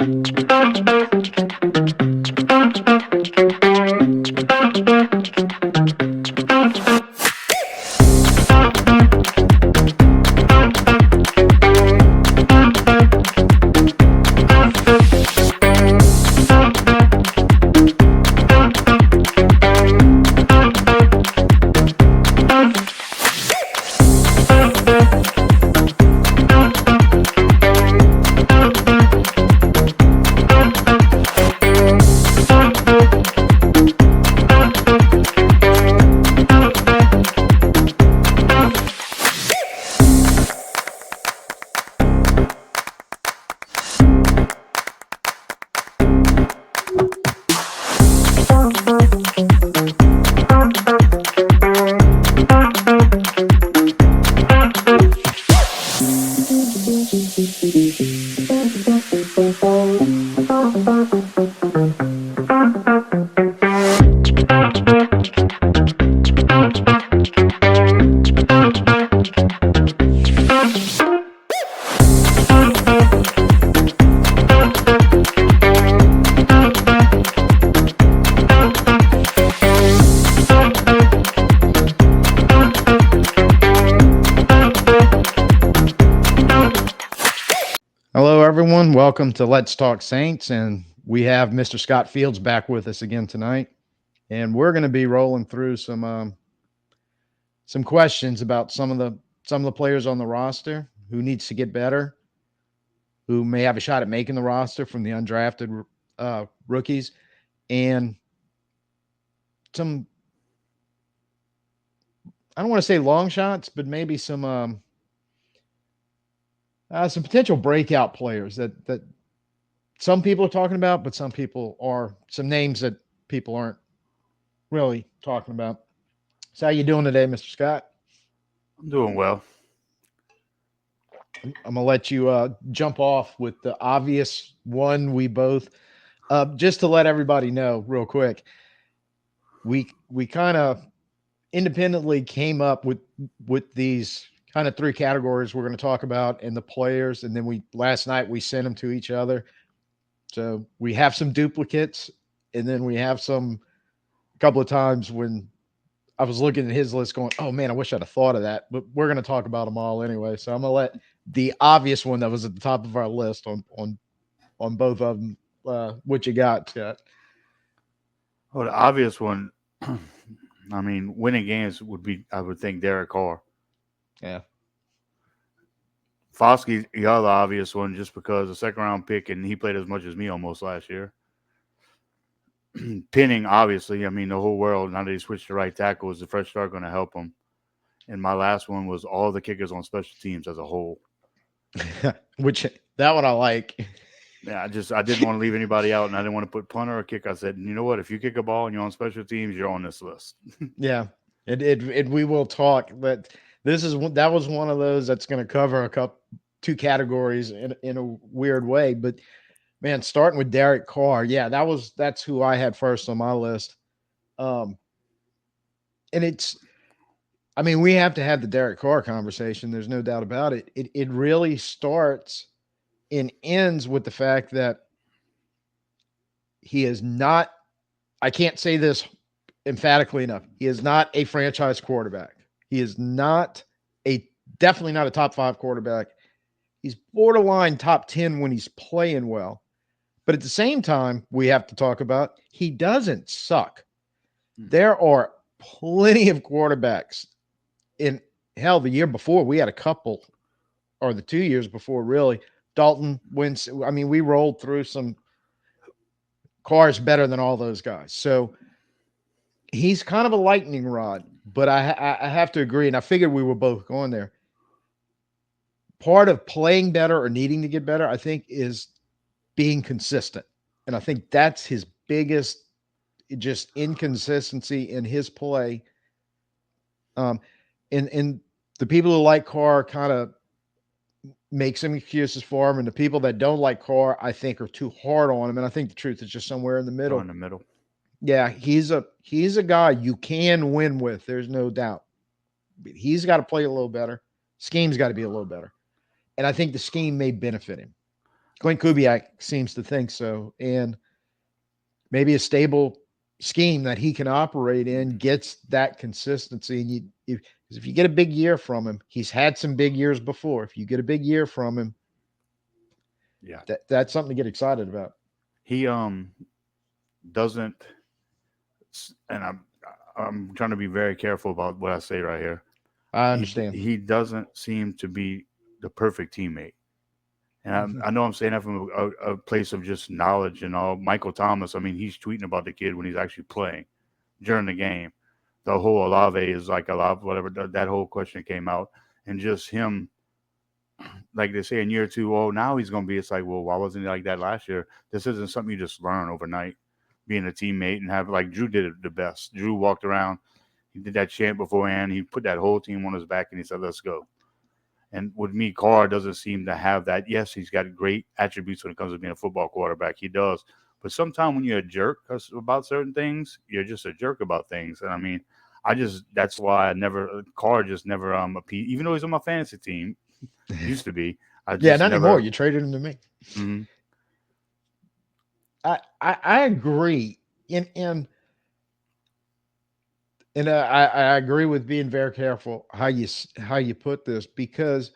Hello, everyone. Welcome to Let's Talk Saints, and we have Mr. Scott Fields back with us again tonight, and we're going to be rolling through some questions about some of the players on the roster who needs to get better, who may have a shot at making the roster from the undrafted rookies, and some I don't want to say long shots, but maybe some potential breakout players that some people are talking about, but some names that people aren't really talking about. So how you doing today, Mr. Scott? I'm doing well. I'm gonna let you jump off with the obvious one. We both just to let everybody know real quick. We kind of independently came up with these kind of three categories we're going to talk about and the players, and then last night we sent them to each other. So we have some duplicates, and then we have a couple of times when I was looking at his list going, oh man, I wish I'd have thought of that, but we're going to talk about them all anyway. So I'm going to let the obvious one that was at the top of our list on both of them. What you got, Scott? Well, the obvious one, I mean, winning games would be, I would think, Derek Carr. Yeah. Foskey, the other obvious one, just because a second-round pick, and he played as much as me almost last year. Pinning, obviously, I mean, the whole world, now that he switched to right tackle, is the fresh start going to help him. And my last one was all the kickers on special teams as a whole. Which, that one I like. Yeah, I didn't want to leave anybody out, and I didn't want to put punter or kick. I said, you know what? If you kick a ball and you're on special teams, you're on this list. Yeah, we will talk, but that was one of those that's going to cover two categories in a weird way. But man, starting with Derek Carr, yeah, that's who I had first on my list. And I mean, we have to have the Derek Carr conversation. There's no doubt about it. It really starts and ends with the fact that he is not, I can't say this emphatically enough, he is not a franchise quarterback. He is definitely not a top 5 quarterback. He's borderline top 10 when he's playing well. But at the same time, we have to talk about he doesn't suck. There are plenty of quarterbacks in hell. The year before, we had a couple, or the 2 years before, really. Dalton wins. I mean, we rolled through some cars better than all those guys. So he's kind of a lightning rod, but I have to agree, and I figured we were both going there. Part of playing better or needing to get better, I think, is being consistent. And I think that's his biggest just inconsistency in his play. And the people who like Carr kind of make some excuses for him, and the people that don't like Carr, I think, are too hard on him. And I think the truth is just somewhere in the middle. In the middle. Yeah, he's a guy you can win with. There's no doubt. But he's got to play a little better. Scheme's got to be a little better. And I think the scheme may benefit him. Glenn Kubiak seems to think so, and maybe a stable scheme that he can operate in gets that consistency. And if you get a big year from him, he's had some big years before. If you get a big year from him, Yeah. that's something to get excited about. He doesn't, and I'm trying to be very careful about what I say right here. I He understand. he doesn't seem to be the perfect teammate. And Mhm. I know I'm saying that from a place of just knowledge and all. Michael Thomas, I mean, he's tweeting about the kid when he's actually playing during the game. The whole Olave is like Olave, whatever. That whole question came out, and just him, like they say in year two, oh, now he's going to be. It's like, well, why wasn't he like that last year? This isn't something you just learn overnight. Being a teammate and have like Drew did it the best. Drew walked around, he did that chant beforehand. He put that whole team on his back and he said, "Let's go." And with me, Carr doesn't seem to have that. Yes, he's got great attributes when it comes to being a football quarterback. He does. But sometimes when you're a jerk about certain things, you're just a jerk about things. And I mean, that's why I never, Carr just never, appeased, even though he's on my fantasy team, used to be, I Yeah, just not anymore. never, You traded him to me. mm, I agree, and I agree with being very careful how you put this, because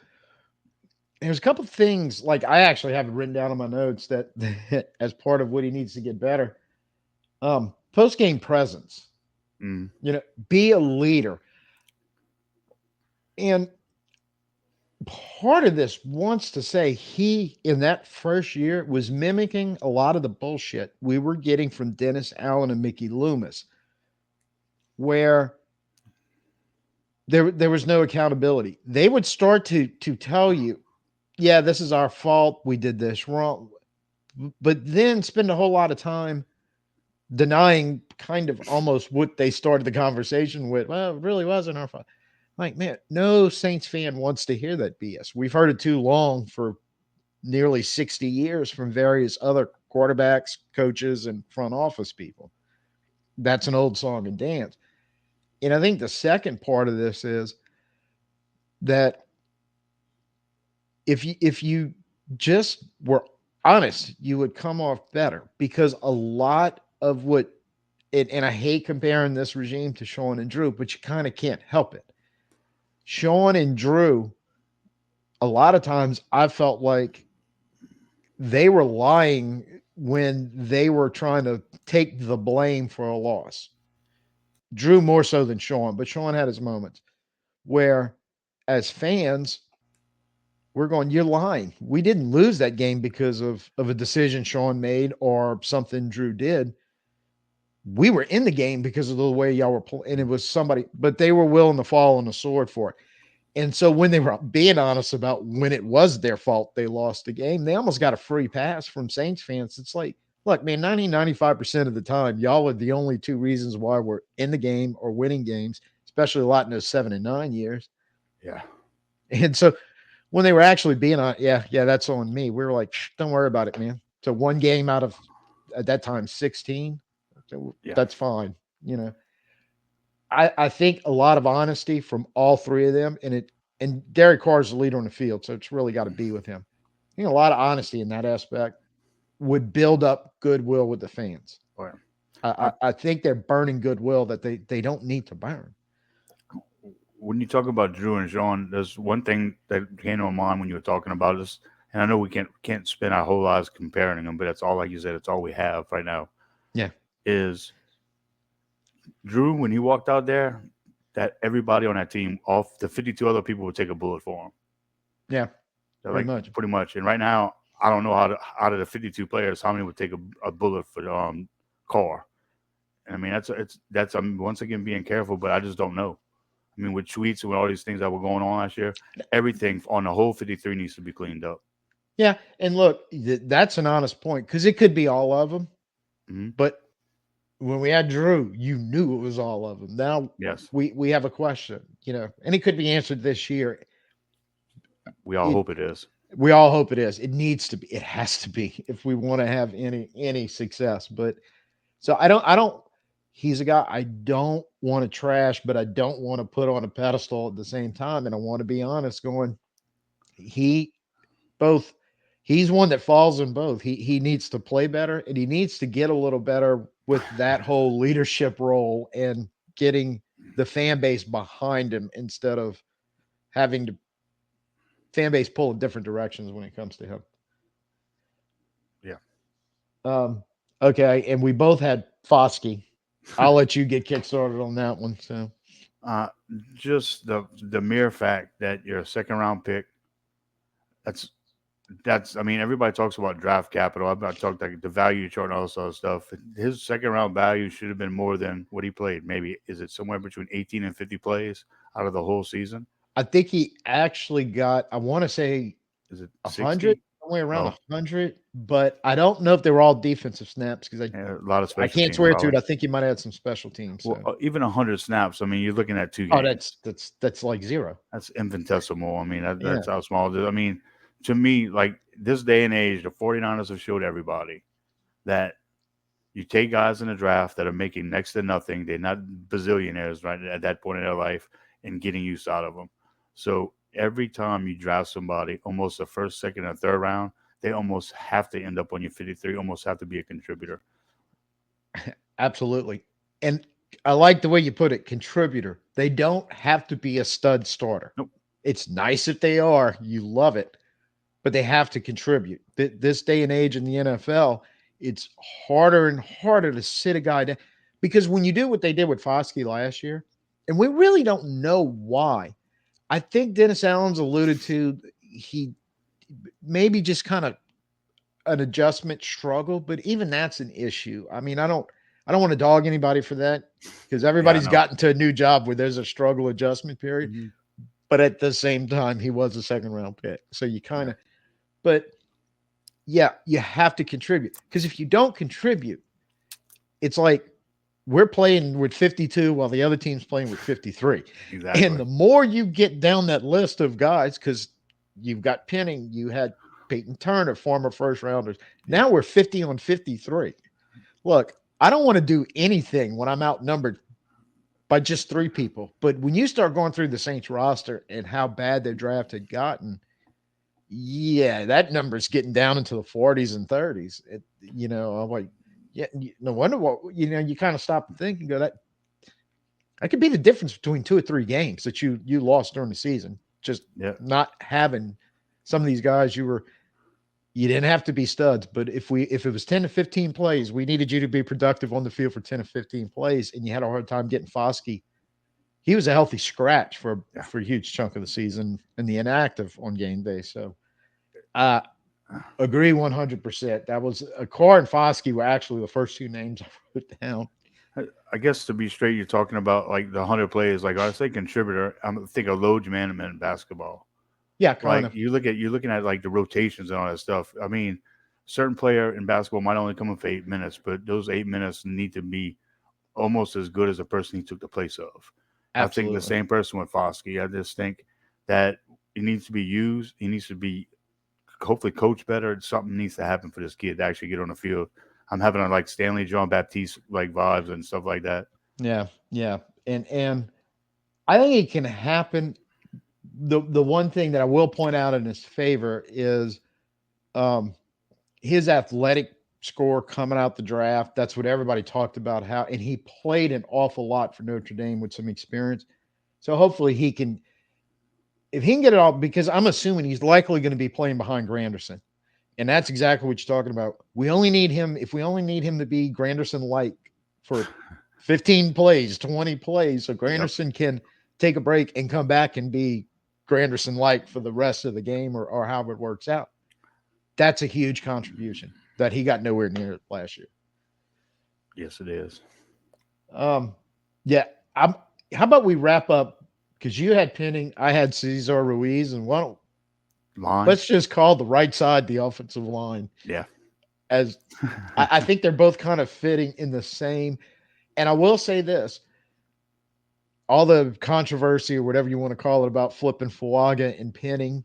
there's a couple of things, like I actually have it written down in my notes that as part of what he needs to get better. Post game presence. mm, Be a leader, and part of this wants to say he in that first year was mimicking a lot of the bullshit we were getting from Dennis Allen and Mickey Loomis, where there was no accountability. They would start to tell you, yeah, this is our fault. We did this wrong. But then spend a whole lot of time denying kind of almost what they started the conversation with. Well, it really wasn't our fault. Like, man, no Saints fan wants to hear that BS. We've heard it too long for nearly 60 years from various other quarterbacks, coaches, and front office people. That's an old song and dance. And I think the second part of this is that if you just were honest, you would come off better, because a lot of what and I hate comparing this regime to Sean and Drew, but you kind of can't help it. Sean and Drew, a lot of times I felt like they were lying when they were trying to take the blame for a loss. Drew more so than Sean, but Sean had his moments where, as fans, we're going, you're lying. We didn't lose that game because of a decision Sean made or something Drew did. We were in the game because of the way y'all were playing. And it was somebody, but they were willing to fall on the sword for it. And so when they were being honest about when it was their fault they lost the game, they almost got a free pass from Saints fans. It's like, look, man, 95% of the time, y'all are the only two reasons why we're in the game or winning games, especially a lot in those 7 and 9 years. yeah, And so when they were actually being on, yeah, that's on me. We were like, don't worry about it, man. So one game out of, at that time, 16, so yeah, that's fine. You know, I think a lot of honesty from all three of them, and Derek Carr is the leader on the field, so it's really got to be with him. I think a lot of honesty in that aspect would build up goodwill with the fans. but I, I, I, I think they're burning goodwill that they don't need to burn. when you talk about Drew and Sean, there's one thing that came to my mind when you were talking about this, and I know we can't spend our whole lives comparing them, but that's all, like you said, it's all we have right now. Yeah, Is Drew when he walked out there, that everybody on that team, off the 52 other people, would take a bullet for him. yeah, They're pretty like much. pretty much. And right now, I don't know out of the 52 players, how many would take a bullet for Carr. And I mean, that's once again being careful, but I just don't know. I mean, with tweets and with all these things that were going on last year, everything on the whole 53 needs to be cleaned up. Yeah, and look, that's an honest point, because it could be all of them, Hmm. but when we had Drew, you knew it was all of them. Now Yes, we have a question, and it could be answered this year. we all It hope it is. We all hope it is. It needs to be. It has to be if we want to have any success. But so I don't. He's a guy I don't want to trash, but I don't want to put on a pedestal at the same time. And I want to be honest, going, he both he's one that falls in both. He needs to play better, and he needs to get a little better with that whole leadership role and getting the fan base behind him instead of having to fan base pull in different directions when it comes to him. Yeah. Um, okay, and we both had Foskey. I'll let you get kickstarted on that one. So Uh, just the mere fact that you're a second round pick. That's that's. I mean, everybody talks about draft capital. I've talked like the value chart and all this other stuff. His second round value should have been more than what he played. Maybe is it somewhere between 18 and 50 plays out of the whole season? I think he actually got, I want to say Is it 100, 60? somewhere around Oh, 100, but I don't know if they were all defensive snaps because yeah, a lot of I special can't teams swear to it. probably. I think he might have had some special teams. Well, So even 100 snaps. I mean, you're looking at two oh, games. that's like zero. That's infinitesimal. I mean, Yeah, that's how small it is. I mean, to me, like this day and age, the 49ers have showed everybody that you take guys in the draft that are making next to nothing. They're not bazillionaires right at that point in their life and getting use out of them. So every time you draft somebody, almost the first, second, and third round, they almost have to end up on your 53, almost have to be a contributor. absolutely. And I like the way you put it, contributor. They don't have to be a stud starter. Nope. It's nice if they are. You love it, but they have to contribute. This day and age in the NFL, it's harder and harder to sit a guy down because when you do what they did with Foskey last year, and we really don't know why. I think Dennis Allen's alluded to he maybe just kind of an adjustment struggle, but even that's an issue. I mean, I don't want to dog anybody for that because Yeah, I everybody's know. gotten to a new job where there's a struggle adjustment period. Mm-hmm. But at the same time, he was a second round pick. So you kind Yeah. of, but yeah, you have to contribute because if you don't contribute, it's like we're playing with 52 while the other team's playing with 53. And Exactly. the more you get down that list of guys, because you've got Penning, you had Peyton Turner, former first rounders. Yeah. Now we're 50 on 53. Look, I don't want to do anything when I'm outnumbered by just three people. But when you start going through the Saints roster and how bad their draft had gotten, yeah, that number's getting down into the 40s and 30s. I'm like, yeah, no wonder what you kind of stop and think and go that could be the difference between 2 or 3 games that you lost during the season. Just Yeah. not having some of these guys you didn't have to be studs, but if it was 10 to 15 plays, we needed you to be productive on the field for 10 to 15 plays, and you had a hard time getting Foskey. He was a healthy scratch Yeah. for a huge chunk of the season and the inactive on game day. So I agree 100%. That was Carr and Foskey were actually the first two names I wrote down. I guess to be straight, you're talking about like the 100 plays. Like I say, contributor. I'm think of load management in basketball. Yeah, kind Like of. you're looking at like the rotations and all that stuff. I mean, certain player in basketball might only come in for 8 minutes, but those 8 minutes need to be almost as good as the person he took the place of. I think the Absolutely. same person with Foskey. I just think that he needs to be used. He needs to be hopefully coached better. Something needs to happen for this kid to actually get on the field. I'm having a like Stanley John Baptiste like vibes and stuff like that. Yeah, yeah. And I think it can happen. The one thing that I will point out in his favor is um his athletic score coming out the draft. That's what everybody talked about how and he played an awful lot for Notre Dame with some experience. So hopefully he can if he can get it all because I'm assuming he's likely going to be playing behind Granderson. And that's exactly what you're talking about. We only need him if we only need him to be Granderson like for 15 plays, 20 plays, so Yep. Granderson can take a break and come back and be Granderson like for the rest of the game or however it works out. That's a huge contribution that he got nowhere near last year. Yes, it is. Um, yeah, I'm. How about we wrap up because you had Penning, I had Cesar Ruiz, and why don't Line. let's just call the right side the offensive line Yeah. as I think they're both kind of fitting in the same. And I will say this: all the controversy or whatever you want to call it about flipping Fuaga and Penning,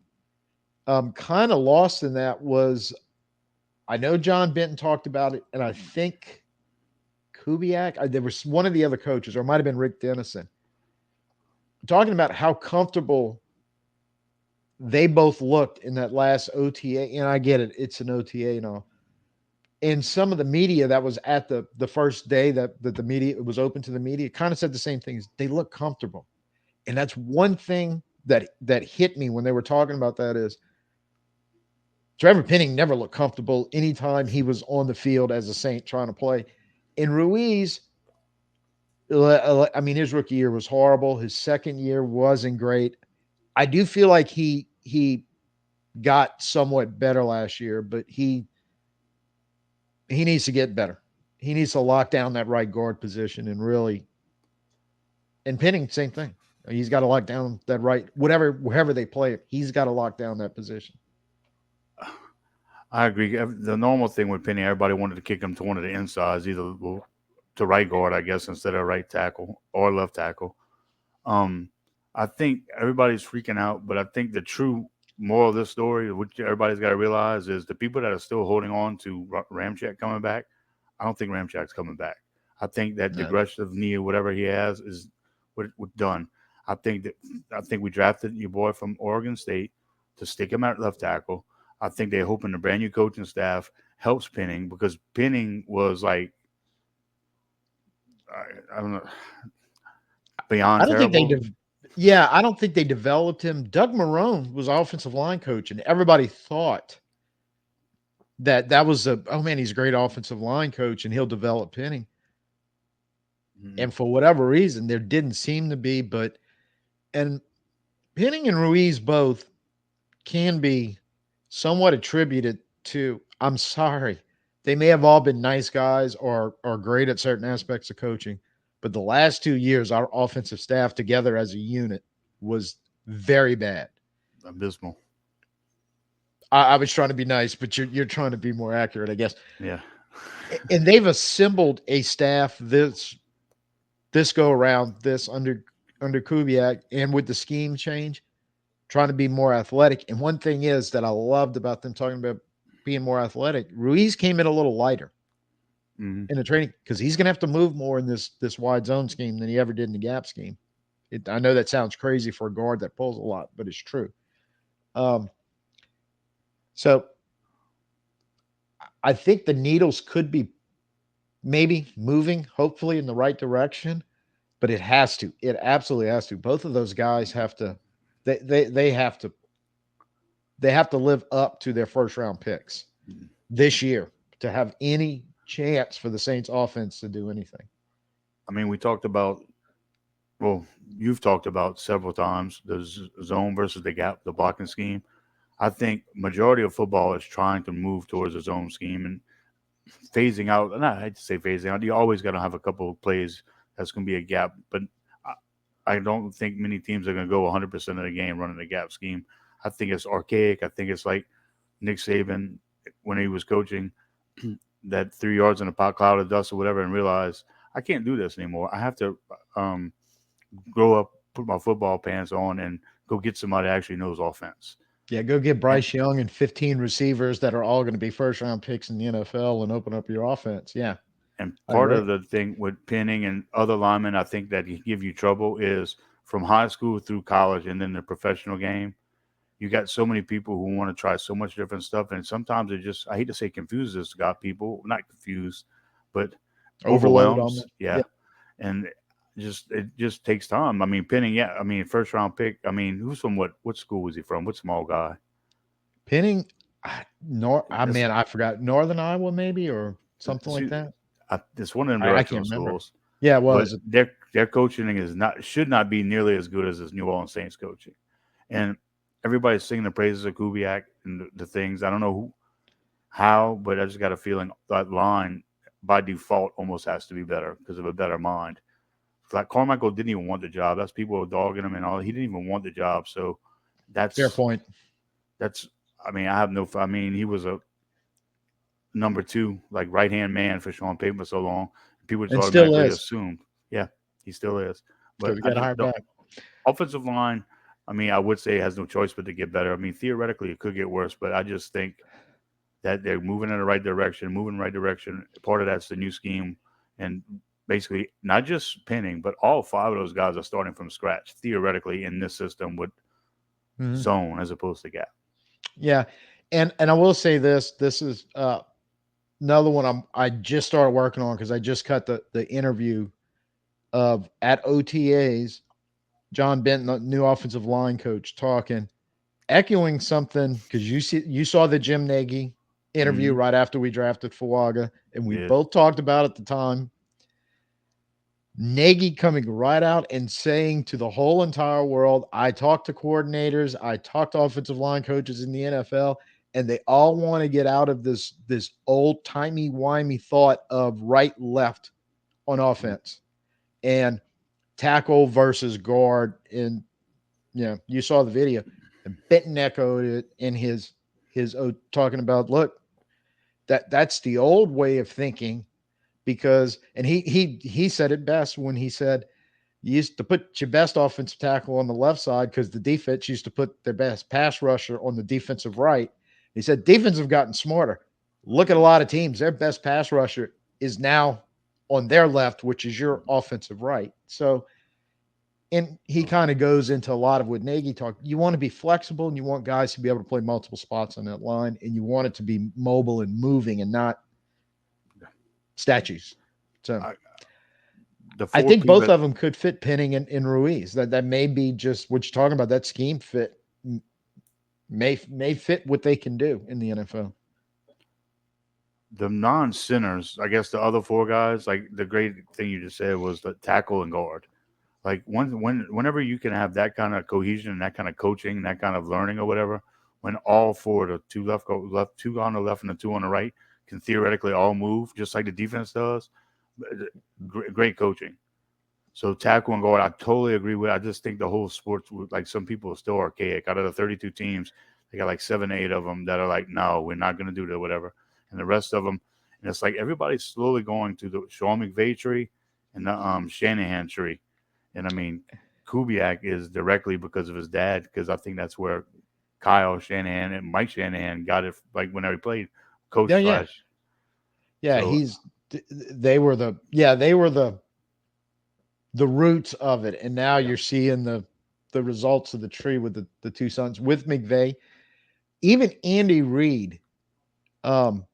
kind of lost in that was I know John Benton talked about it, and I think Kubiak, there was one of the other coaches, or it might have been Rick Dennison, talking about how comfortable they both looked in that last OTA, and I get it, it's an OTA and all. And some of the media that was at the first day that the media was open to the media kind of said the same things. They look comfortable. And that's one thing that hit me when they were talking about that is Trevor Penning never looked comfortable anytime he was on the field as a Saint trying to play. And Ruiz, I mean, his rookie year was horrible. His second year wasn't great. I do feel like he got somewhat better last year, but he needs to get better. He needs to lock down that right guard position and really. And Penning, same thing. He's got to lock down that right, wherever they play it. He's got to lock down that position. I agree. The normal thing with Penny, everybody wanted to kick him to one of the insides, either to right guard, I guess, instead of right tackle or left tackle. Um, I think everybody's freaking out, but I think the true moral of this story, which everybody's got to realize, is the people that are still holding on to Ramchek coming back. I don't think Ramchek's coming back. I think that No. degressive knee or whatever he has is what done. I think we drafted your boy from Oregon State to stick him at left tackle. I think they're hoping the brand new coaching staff helps Penning because Penning was like I don't know I beyond don't think terrible. yeah, I don't think they developed him. Doug Marrone was offensive line coach, and everybody thought that was oh man, he's a great offensive line coach, and he'll develop Penning. Mm-hmm. And for whatever reason, there didn't seem to be. But and Penning and Ruiz both can be somewhat attributed to. I'm sorry, they may have all been nice guys or great at certain aspects of coaching, but the last 2 years, our offensive staff together as a unit was very bad. Abysmal. I was trying to be nice, but you're trying to be more accurate, I guess. Yeah. And they've assembled a staff this go around this under Kubiak and with the scheme change, trying to be more athletic. And one thing is that I loved about them talking about being more athletic. Ruiz came in a little lighter Mm-hmm. in the training because he's going to have to move more in this wide zone scheme than he ever did in the gap scheme. I know that sounds crazy for a guard that pulls a lot, but it's true. Um, so I think the needles could be maybe moving, hopefully in the right direction, but it has to. It absolutely has to. Both of those guys have to. They have to. They have to live up to their first round picks this year to have any chance for the Saints offense to do anything. I mean, we talked about, well, you've talked about several times the zone versus the gap, the blocking scheme. I think majority of football is trying to move towards a zone scheme and phasing out. And I hate to say phasing out. You always got to have a couple of plays that's going to be a gap, but I don't think many teams are going to go 100% of the game running the gap scheme. I think it's archaic. I think it's like Nick Saban when he was coaching that 3 yards in a pot cloud of dust or whatever and realized I can't do this anymore. I have to grow up, put my football pants on, and go get somebody that actually knows offense. Yeah, go get And Bryce Young and 15 receivers that are all going to be first round picks in the NFL and open up your offense. Yeah, and I part agree. of the thing with Penning and other linemen, I think that give you trouble is from high school through college and then the professional game. You got so many people who want to try so much different stuff, and sometimes it just I hate to say confuses got people, not confused, but Overload on overwhelms. them. Yeah, Yeah. and it just takes time. I mean, Penning, yeah, I mean, first round pick. I mean, who's from what school was he from? What small guy? Penning, I It's, man, I forgot Northern Iowa maybe or something it's, like that. it's one of them I directional can't remember. schools, Yeah, it but was. their coaching is not should not be nearly as good as this New Orleans Saints coaching. And everybody's singing the praises of Kubiak and the things. I don't know how, but I just got a feeling that line by default almost has to be better because of a better mind. Like Carmichael didn't even want the job. That's people were dogging him and all. He didn't even want the job. So Fair that's point. that's. I mean, I have no. I mean, he was a number two, like right hand man for Sean Payton for so long. People just And still automatically is assumed, yeah, he still is. But because we I got just hired the back. offensive line. I mean, I would say it has no choice but to get better. I mean, theoretically, it could get worse, but I just think that they're moving in the right direction, moving in the right direction. Part of that's the new scheme, and basically not just Penning, but all five of those guys are starting from scratch theoretically in this system with Mhm. zone as opposed to gap. Yeah, and I will say this. This is another one I just started working on because I just cut the interview of at OTAs. John Benton, the new offensive line coach, talking, echoing something because you saw the Jim Nagy interview Hmm. right after we drafted Fuaga, and we Yeah. both talked about at the time. Nagy coming right out and saying to the whole entire world, I talked to coordinators, I talked to offensive line coaches in the NFL, and they all want to get out of this old timey wimey thought of right left on offense and tackle versus guard. And you saw the video, and Benton echoed it in his talking about, look, that's the old way of thinking because, and he said it best when he said you used to put your best offensive tackle on the left side because the defense used to put their best pass rusher on the defensive right. He said defense have gotten smarter. Look at a lot of teams; their best pass rusher is now on their left, which is your offensive right. So, and he kind of goes into a lot of what Nagy talked. You want to be flexible, and you want guys to be able to play multiple spots on that line, and you want it to be mobile and moving, and not statues. So I, the I four think people both that of them could fit Penning and Ruiz. That may be just what you're talking about. That scheme fit may fit what they can do in the NFL. the non-sinners, I guess the other four guys, like the great thing you just said was the tackle and guard. Like whenever you can have that kind of cohesion and that kind of coaching, and that kind of learning or whatever, when all four, the two left go left, two on the left and the two on the right, can theoretically all move just like the defense does. Great coaching. So tackle and guard, I totally agree with. I just think the whole sports, like some people, are still archaic. Out of the 32 teams, they got like 7, 8 of them that are like, no, we're not going to do that, whatever. And the rest of them, and it's like everybody's slowly going to the Sean McVay tree and the Shanahan tree. And I mean, Kubiak is directly because of his dad, because I think that's where Kyle Shanahan and Mike Shanahan got it, like whenever he played coach Yeah, yeah, slash. yeah. So They were the roots of it, and now yeah. you're seeing the results of the tree with the two sons with McVay. Even Andy Reid, um,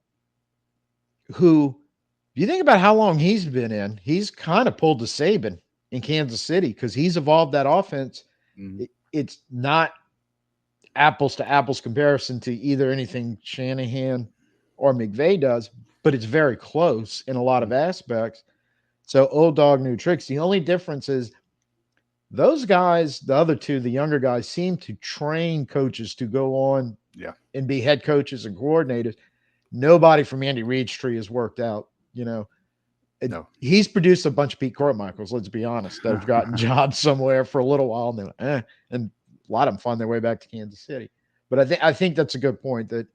who you think about how long he's been in, he's kind of pulled the Saban in Kansas City because he's evolved that offense. Mhm. It's not apples to apples comparison to either anything Shanahan or McVay does, but it's very close in a lot of Mhm. aspects. So old dog, new tricks. The only difference is those guys, the other two, the younger guys, seem to train coaches to go on Yeah. and be head coaches and coordinators. Nobody from Andy Reid's tree has worked out. No. He's produced a bunch of Pete Carmichaels, let's be honest, that have gotten jobs somewhere for a little while and and a lot of them find their way back to Kansas City. But I think that's a good point that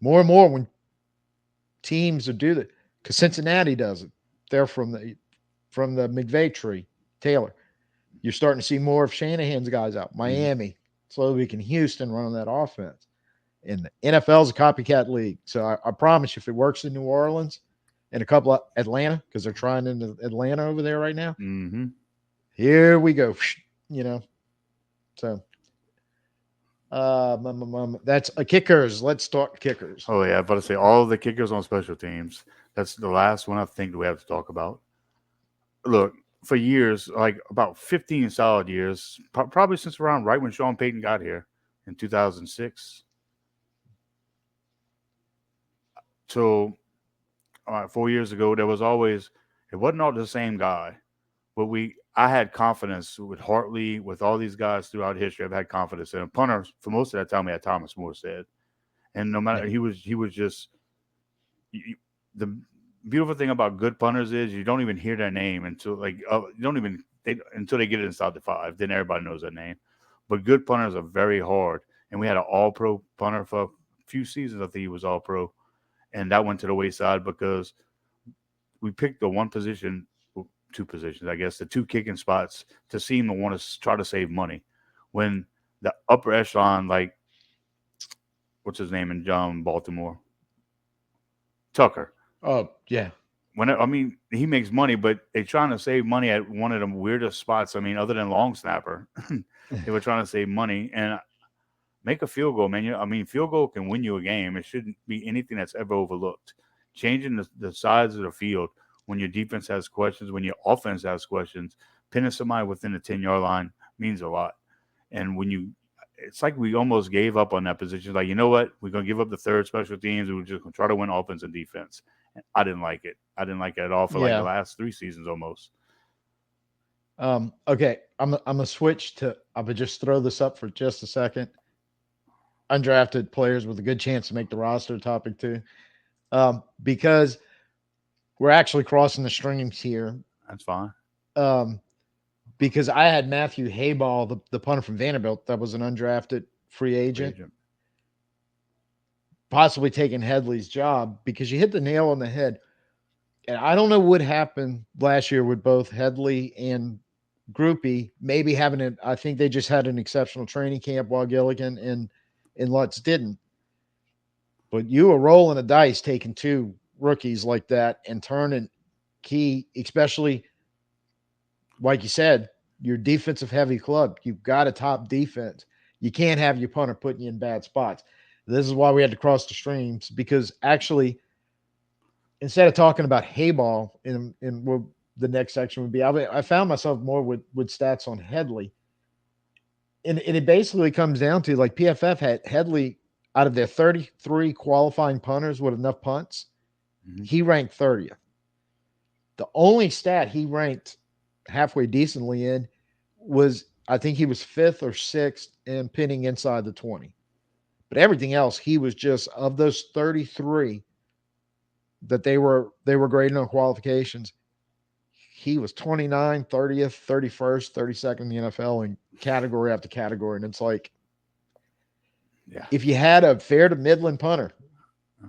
more and more when teams will do that, because Cincinnati does it, they're from the McVay tree, Taylor. You're starting to see more of Shanahan's guys out. Mhm. Miami, Slovic, and Houston running that offense. And the NFL is a copycat league. So I promise you, if it works in New Orleans and a couple of Atlanta, because they're trying into Atlanta over there right now, Mhm. here we go. You know, so that's a kickers. Let's talk kickers. Oh yeah, I was about to say all the kickers on special teams. That's the last one I think we have to talk about. Look, for years, like about 15 solid years, probably since around right when Sean Payton got here in 2006. So 4 years ago, there was always it wasn't all the same guy, but I had confidence with Hartley, with all these guys throughout history. I've had confidence in him. Punter for most of that time we had Thomas Morstead, and no matter Yeah. he was just the beautiful thing about good punters is you don't even hear their name until you don't even until they get it inside the five. Then everybody knows their name. But good punters are very hard, and we had an All Pro punter for a few seasons. I think he was All Pro, and that went to the wayside because we picked the one position, two positions, I guess, the two kicking spots to seem to want to try to save money. When the upper echelon, like what's his name in Baltimore, Tucker, Oh, yeah. I mean, he makes money, but they're trying to save money at one of the weirdest spots. I mean, other than long snapper, they were trying to save money and make a field goal, man. I mean, field goal can win you a game. It shouldn't be anything that's ever overlooked. Changing the size of the field when your defense has questions, when your offense has questions, pinning somebody within the 10-yard line means a lot. And when you, it's like we almost gave up on that position. Like, you know what? We're going to give up the third special teams. We're just going to try to win offense and defense. And I didn't like it. I didn't like it at all for like the Yeah. last 3 seasons almost. Okay. I'm gonna switch to. I would just throw this up for just a second. Undrafted players with a good chance to make the roster topic too, because we're actually crossing the streams here. That's fine. Um, because I had Matthew Hayball, the punter from Vanderbilt, that was an undrafted free Free agent, agent. possibly taking Headley's job because you hit the nail on the head. And I don't know what happened last year with both Headley and Groupie. Maybe having it, I think they just had an exceptional training camp while Gilligan and Lutz didn't. But you were rolling the dice taking two rookies like that and turning key, especially like you said, your defensive heavy club. You've got a top defense. You can't have your punter putting you in bad spots. This is why we had to cross the streams because actually, instead of talking about Hayball in what the next section would be, I found myself more with stats on Headley. And it basically comes down to like PFF had Headley out of their 33 qualifying punters with enough punts, Mm-hmm. he ranked 30th. The only stat he ranked halfway decently in was I think he was fifth or sixth in pinning inside the 20. But everything else, he was just of those 33 that they were grading on qualifications. He was 29, 30th, 31st, 32nd in the NFL in category after category. And it's like, Yeah. if you had a fair to Midland punter,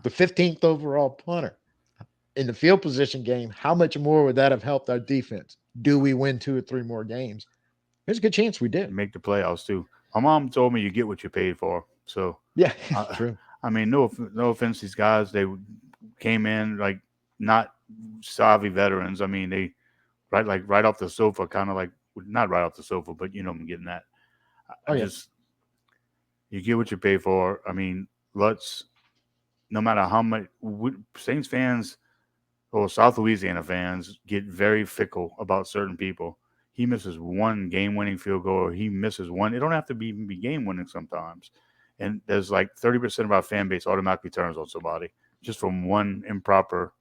the 15th overall punter in the field position game, how much more would that have helped our defense? Do we win 2 or 3 more games? There's a good chance we You did. make the playoffs too. My mom told me you get what you paid for. So, Yeah, uh, true. I mean, no offense, these guys they came in like not savvy veterans. I mean, they right off the sofa, kind of like not right off the sofa, but you know I'm getting that. Oh, I yeah. just you get what you pay for. I mean, let's no matter how much Saints fans or South Louisiana fans get very fickle about certain people. He misses one game-winning field goal, or he misses one. It don't have to be even be game-winning sometimes. And there's like 30% of our fan base automatically turns on somebody just from one improper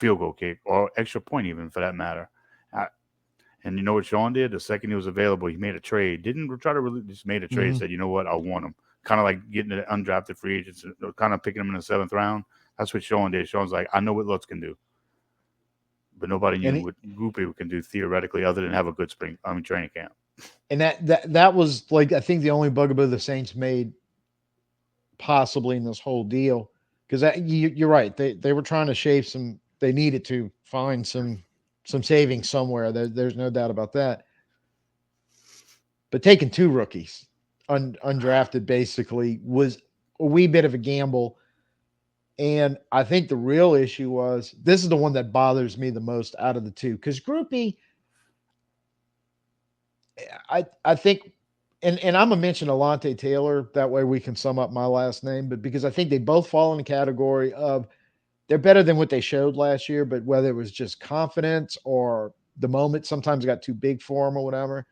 field goal kick or extra point, even for that matter. Uh, and you know what Sean did? The second he was available, he made a trade. Didn't try to really just made a trade. Mm-hmm. Said, you know what, I want him. Kind of like getting the undrafted free agents, kind of picking them in the seventh round. That's what Sean did. Sean's like, I know what Lutz can do, but nobody And knew he, what Groupie can do theoretically, other than have a good training camp. and that was like I think the only bugaboo the Saints made possibly in this whole deal because you're right. They were trying to shave some. They needed to find some savings somewhere. There's no doubt about that. But taking two rookies undrafted basically was a wee bit of a gamble. And I think the real issue was this is the one that bothers me the most out of the two because Groupie, I think, and I'm gonna mention Alante Taylor that way we can sum up my last name, but because I think they both fall in the category of they're better than what they showed last year, but whether it was just confidence or the moment sometimes got too big for them or whatever,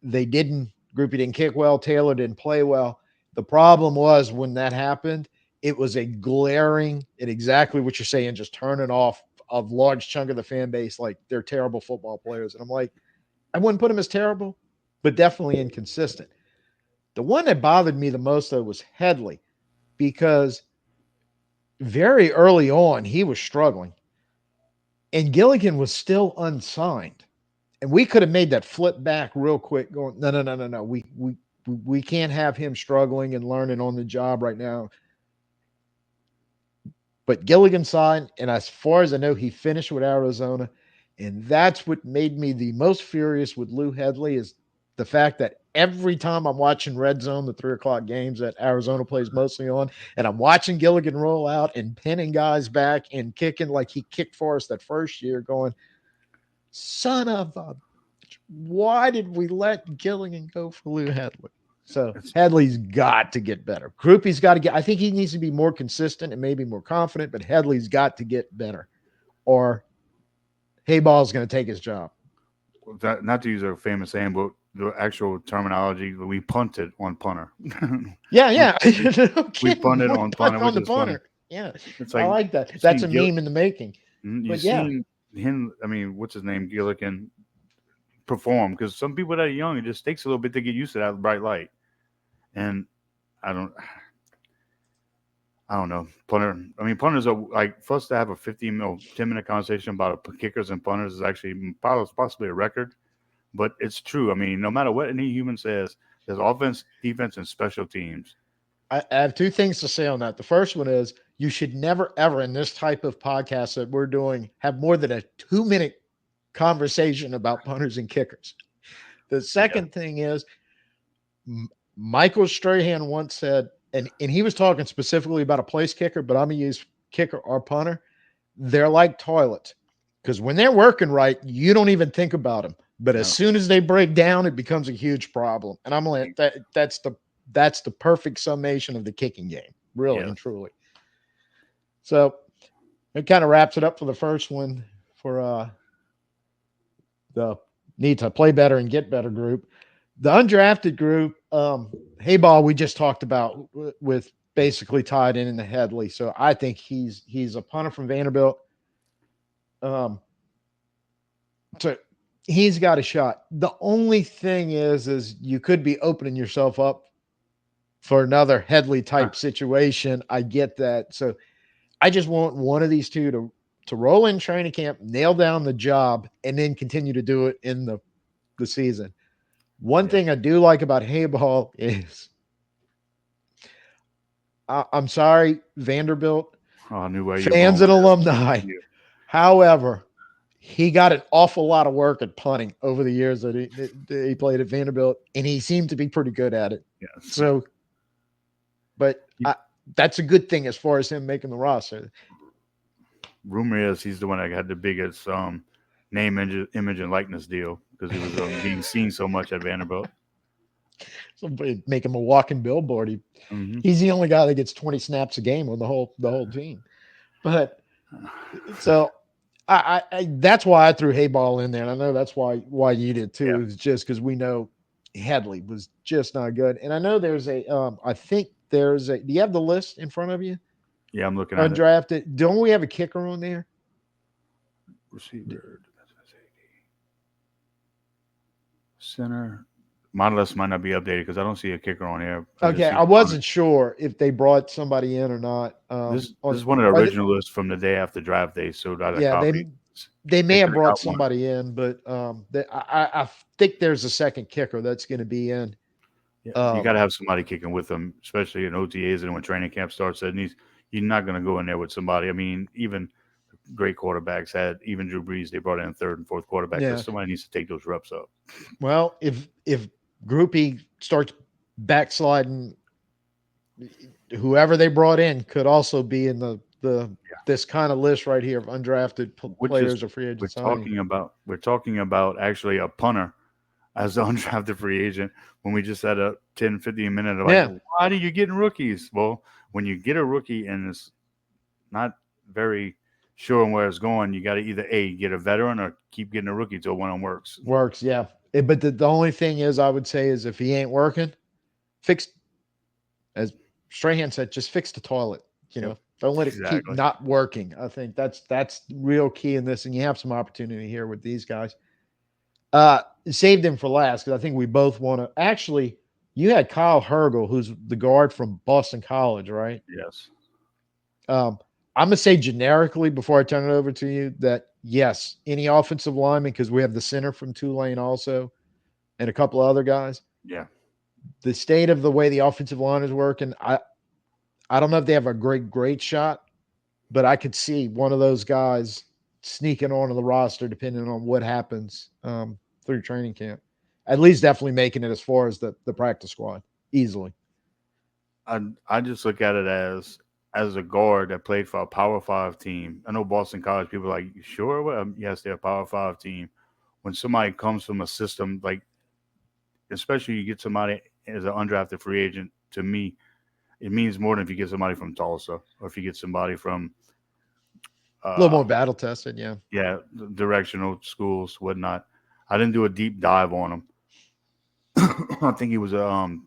they didn't. Groupie didn't kick well. Taylor didn't play well. The problem was when that happened, it was a glaring and exactly what you're saying, just turning off a large chunk of the fan base like they're terrible football players. And I'm like, I wouldn't put them as terrible, but definitely inconsistent. The one that bothered me the most though was Headley because very early on he was struggling and Gilligan was still unsigned. And we could have made that flip back real quick, going, no, no, no, no, no. We can't have him struggling and learning on the job right now. But Gilligan signed, and as far as I know, he finished with Arizona. And that's what made me the most furious with Lou Headley is the fact that every time I'm watching Red Zone, the 3 o'clock games that Arizona plays mostly on, and I'm watching Gilligan roll out and pinning guys back and kicking like he kicked for us that first year, going, son of a, why did we let Gilligan go for Lou Hadley? So It's Hadley's got to get better. Groupie's got to get, I think he needs to be more consistent and maybe more confident, but Hadley's got to get better or Hayball's going to take his job. not to use a famous saying, but the actual terminology, we punted on punter. Yeah, we, yeah. No we kidding. punted We on punt punter, on which the is funny. punter. Yeah, It's I like like that. That's seeing a meme in the making. you've But yeah, seen him. I mean, what's his name, Gilligan, perform because some people that are young, it just takes a little bit to get used to that bright light. And I don't, I don't know. Punter. I mean, punters are like for us to have a 15 or 10-minute conversation about kickers and punters is actually possibly a record, but it's true. I mean, no matter what any human says, there's offense, defense, and special teams. I have two things to say on that. The first one is you should never, ever in this type of podcast that we're doing have more than a 2 minute conversation about punters and kickers. The Yeah. second thing is Michael Strahan once said, and he was talking specifically about a place kicker, but I'm going to use kicker or punter. They're like toilets because when they're working right, you don't even think about them. But as No. soon as they break down, it becomes a huge problem. And I'm like, that's the perfect summation of the kicking game, really and Yes. truly. So it kind of wraps it up for the first one for the need to play better and get better group. The undrafted group, Hayball, we just talked about with basically tied in the Headley. So I think he's a punter from Vanderbilt. Um, so he's got a shot. The only thing is you could be opening yourself up for another Headley Huh. type situation. I get that. So I just want one of these two to roll in training camp, nail down the job, and then continue to do it in the season. One Yes. thing I do like about Hayball is I'm sorry, Vanderbilt Oh, I knew where you were fans going and with this. alumni. Yeah. However, he got an awful lot of work at punting over the years that he played at Vanderbilt, and he seemed to be pretty good at it. Yes. So, but that's a good thing as far as him making the roster. Rumor is he's the one that had the biggest name, image, and likeness deal because he was being seen so much at Vanderbilt. So make him a walking billboard. Hmm. He's the only guy that gets 20 snaps a game on the whole team. But so I that's why I threw Hayball in there. And I know that's why you did too. Yeah. It's just because we know Hadley was just not good. And I know there's a I think there's a do you have the list in front of you? Yeah, I'm looking at it. Undrafted. Don't we have a kicker on there? Receiver, center. My list might not be updated because I don't see a kicker on here. I just Okay, see I punter. wasn't sure if they brought somebody in or not. This is one of the original lists from the day after draft day, so that I Yeah, copied. they may They have could have brought got one. somebody in, but I think there's a second kicker that's going to be in. Yeah, you got Um, to have somebody kicking with them, especially in OTAs and when training camp starts. And you're not going to go in there with somebody. I mean, even great quarterbacks had even Drew Brees. They brought in third and fourth quarterback, but yeah. somebody needs to take those reps up. Well, if Groupie starts backsliding, whoever they brought in could also be in the Yeah, this kind of list right here of undrafted which is players or free agent signing. we're talking about actually a punter as the undrafted free agent when we just had a 10, 15 minute of like, Yeah, why are you getting rookies? Well, when you get a rookie and it's not very sure on where it's going, you got to either A, get a veteran or keep getting a rookie till one of them works. works. Yeah, but the only thing is, I would say, is if he ain't working, fix as Strahan said, just fix the toilet. You Yep, know, don't let it keep exactly. not working. I think that's real key in this, and you have some opportunity here with these guys. Saved him for last because I think we both want to. Actually, you had Kyle Hergel, who's the guard from Boston College, right? Yes. Um, I'm gonna say generically before I turn it over to you that yes, any offensive lineman because we have the center from Tulane also, and a couple of other guys. Yeah. The state of the way the offensive line is working, I don't know if they have a great shot, but I could see one of those guys sneaking onto the roster depending on what happens through training camp. at least definitely making it as far as the practice squad easily. I just look at it as a guard that played for a Power Five team. I know Boston College people are like, you sure? Well, yes, they're a Power Five team. When somebody comes from a system like, especially you get somebody as an undrafted free agent, to me, it means more than if you get somebody from Tulsa or if you get somebody from, A little uh, more battle tested, yeah. yeah, directional schools, whatnot. I didn't do a deep dive on him. I think he was a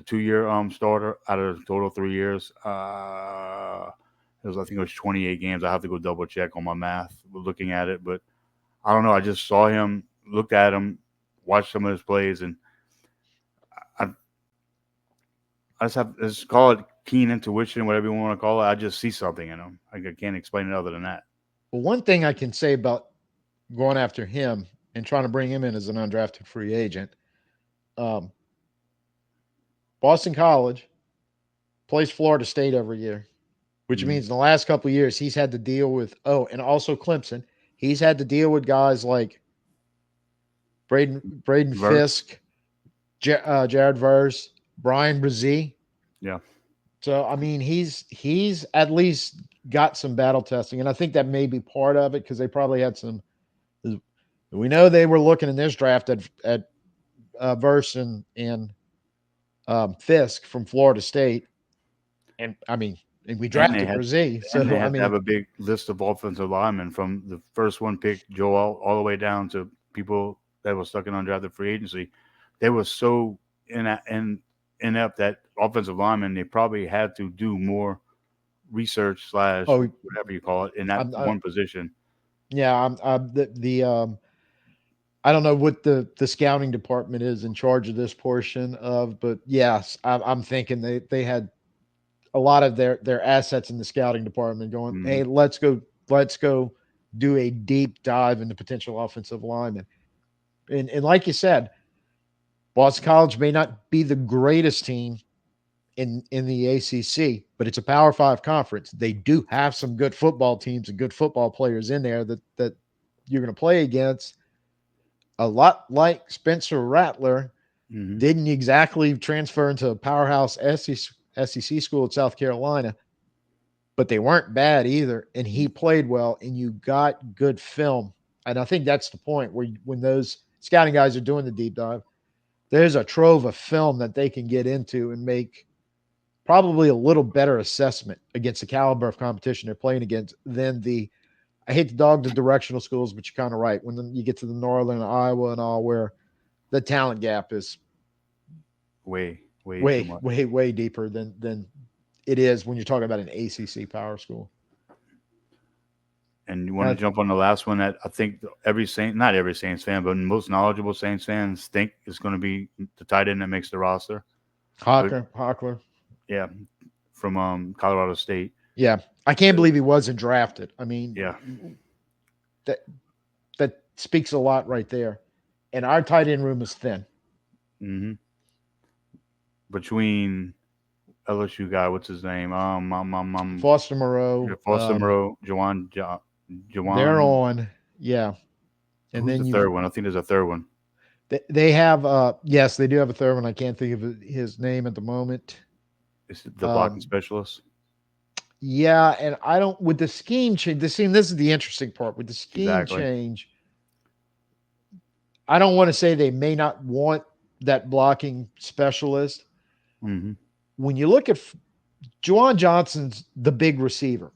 2 year starter out of the total 3 years. It was I think it was 28 games. I have to go double check on my math looking at it, but I don't know. I just saw him, looked at him, watched some of his plays, and I, I just have let's call it keen intuition, whatever you want to call it. I just see something in him. I can't explain it other than that. But one thing I can say about going after him and trying to bring him in as an undrafted free agent, um, Boston College plays Florida State every year, which Mm-hmm. means in the last couple of years he's had to deal with and also Clemson. He's had to deal with guys like Braden Verse, Fisk, Jared Verse, Brian Brzee. yeah, So I mean, he's at least got some battle testing, and I think that may be part of it because they probably had some. We know they were looking in this draft at Verse and Fisk from Florida State, and I mean, and we and they drafted had Brzee. and they So I had to have mean, a big list of offensive linemen from the first one picked Joe all the way down to people that were stuck in undrafted free agency. They were so in inept that offensive linemen they probably had to do more research slash oh, whatever you call it in that I, one position. yeah, I'm the I don't know what the scouting department is in charge of this portion of, but yes, I'm thinking they had a lot of their assets in the scouting department going, Hmm. hey, let's go do a deep dive into potential offensive linemen. And like you said, Boston College may not be the greatest team in the ACC, but it's a Power Five conference. They do have some good football teams and good football players in there that you're going to play against. A lot like Spencer Rattler Hmm. didn't exactly transfer into a powerhouse SEC school at South Carolina, but they weren't bad either. And he played well, and you got good film. And I think that's the point where when those scouting guys are doing the deep dive, there's a trove of film that they can get into and make probably a little better assessment against the caliber of competition they're playing against than the. I hate to dog the directional schools, but you're kind of right. When you get to the Northern Iowa and all, where the talent gap is Way too way, much. way, way deeper than it is when you're talking about an ACC power school. And you want to Uh, jump on the last one that I think every Saint, not every Saints fan, but most knowledgeable Saints fans think is going to be the tight end that makes the roster. But Hockler. yeah, from Colorado State. Yeah, I can't believe he wasn't drafted. I mean, Yeah. that that speaks a lot right there. And our tight end room is thin. Hmm. Between LSU guy, what's his name? Foster Moreau, Foster Moreau, they're Jawan. on. Yeah, and Who's then the you've third one? I think there's a third one. they have yes, they do have a third one. I can't think of his name at the moment. It's the blocking Um, specialist. yeah, and I don't with the scheme change. The scheme. This is the interesting part with the scheme Exactly. change. I don't want to say they may not want that blocking specialist. Hmm. When you look at Juwan Johnson's the big receiver.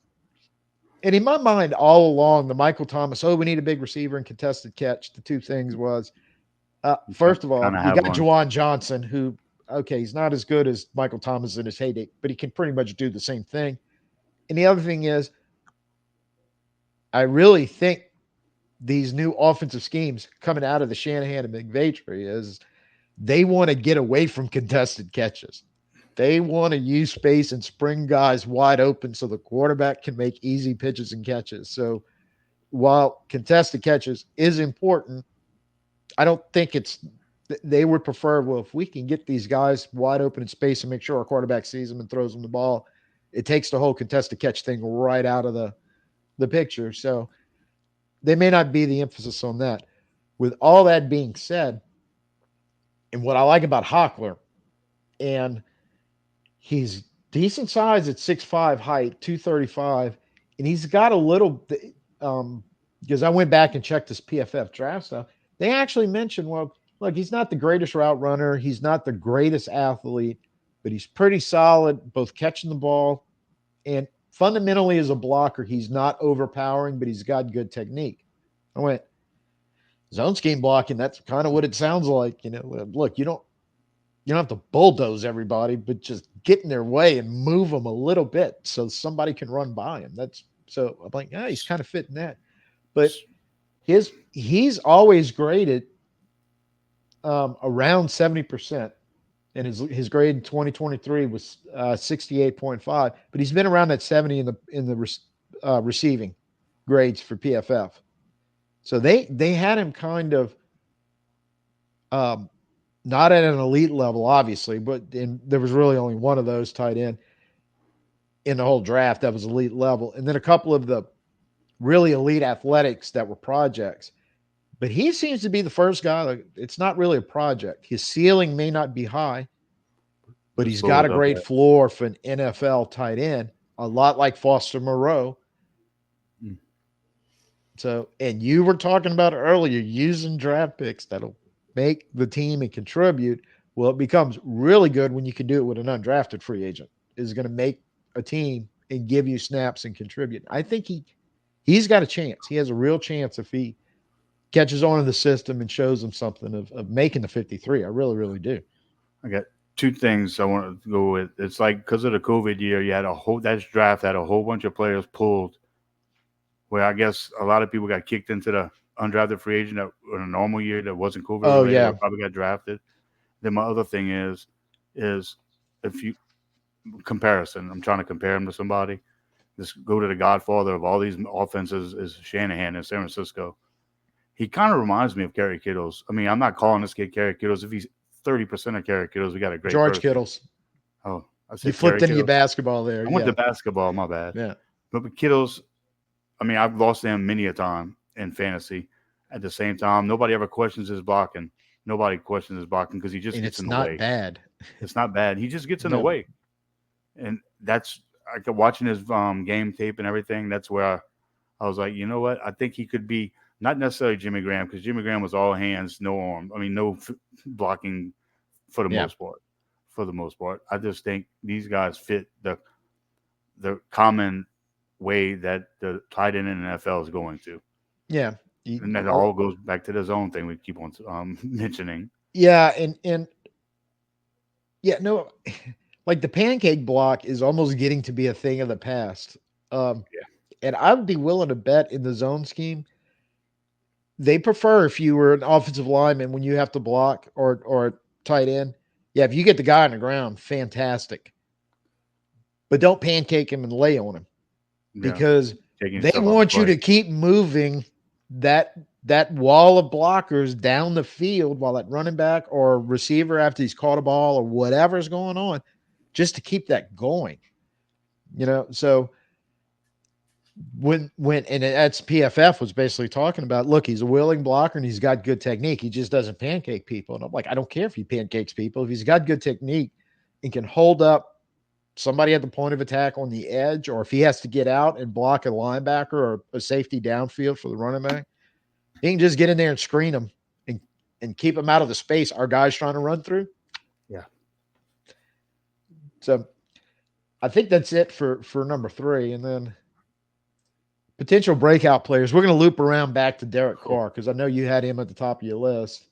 And in my mind, all along, the Michael Thomas, we need a big receiver and contested catch. The two things was, You first of kind all, of you have got one. Juwan Johnson, who, okay, he's not as good as Michael Thomas in his heyday, but he can pretty much do the same thing. And the other thing is, I really think these new offensive schemes coming out of the Shanahan and McVay tree is they want to get away from contested catches. They want to use space and spring guys wide open so the quarterback can make easy pitches and catches. So while contested catches is important, I don't think it's they would prefer, well, if we can get these guys wide open in space and make sure our quarterback sees them and throws them the ball, it takes the whole contested catch thing right out of the picture. So they may not be the emphasis on that. With all that being said, and what I like about Hockler, and he's decent size at 6'5", height, 235, and he's got a little. Um, because I went back and checked his PFF draft stuff. They actually mentioned, well, look, he's not the greatest route runner, he's not the greatest athlete, but he's pretty solid, both catching the ball and fundamentally as a blocker. He's not overpowering, but he's got good technique. I went zone scheme blocking. That's kind of what it sounds like. Look, you don't have to bulldoze everybody, but just get in their way and move them a little bit so somebody can run by him. That's so I'm like, yeah, he's kind of fitting that. But he's always graded around 70%, and his grade in 2023 was 68.5. But he's been around that 70 in the receiving grades for PFF. So they had him kind of um, not at an elite level, obviously, but there was really only one of those tight end in the whole draft that was elite level, and then a couple of the really elite athletics that were projects. But he seems to be the first guy. Like, it's not really a project. His ceiling may not be high, but Just he's got a loaded up great at. floor for an NFL tight end, a lot like Foster Moreau. Mm. So, and you were talking about earlier using draft picks that'll make the team and contribute. Well, it becomes really good when you can do it with an undrafted free agent. Is going to make a team and give you snaps and contribute. I think he's got a chance. He has a real chance if he catches on in the system and shows them something of making the 53. I really, really do. I got two things I want to go with. It's like because of the COVID year, you had a whole that draft had a whole bunch of players pulled. Where I guess a lot of people got kicked into the undrafted free agent that in a normal year that wasn't COVID Oh related yeah, or probably got drafted. Then my other thing is if you comparison, I'm trying to compare him to somebody. Just go to the godfather of all these offenses is Shanahan in San Francisco. He kind of reminds me of Kerry Kittles. I mean, I'm not calling this kid Kerry Kittles. If he's 30% of Kerry Kittles, we got a great George person. Kittles. Oh, I You said flipped Kerry into your Kittles. basketball there. I went Yeah, to basketball, my bad. yeah. But with Kittles, I mean, I've lost him many a time in fantasy. At the same time, nobody ever questions his blocking. Nobody questions his blocking because he just And gets it's in the not way. bad. It's not bad. He just gets in the No. way, and that's like watching his game tape and everything. That's where I was like, you know what? I think he could be not necessarily Jimmy Graham because Jimmy Graham was all hands, no arm. I mean, no blocking for the Yeah. most part. For the most part, I just think these guys fit the common way that the tight end in the NFL is going to. Yeah. And that all goes back to the zone thing we keep on mentioning. Yeah, and yeah, no, like the pancake block is almost getting to be a thing of the past. Um, Yeah. and I would be willing to bet in the zone scheme, they prefer if you were an offensive lineman when you have to block or tight end. Yeah, if you get the guy on the ground, fantastic. But don't pancake him and lay on him Yeah. because Taking they yourself out the want you play. to keep moving that wall of blockers down the field while that running back or receiver after he's caught a ball or whatever's going on, just to keep that going. So when and that's PFF was basically talking about, look, he's a willing blocker and he's got good technique. He just doesn't pancake people. And I'm like, I don't care if he pancakes people. If he's got good technique and can hold up somebody at the point of attack on the edge, or if he has to get out and block a linebacker or a safety downfield for the running back, he can just get in there and screen them and keep them out of the space our guys trying to run through. Yeah. So I think that's it for number 3. And then potential breakout players. We're going to loop around back to Derek Cool. Carr because I know you had him at the top of your list.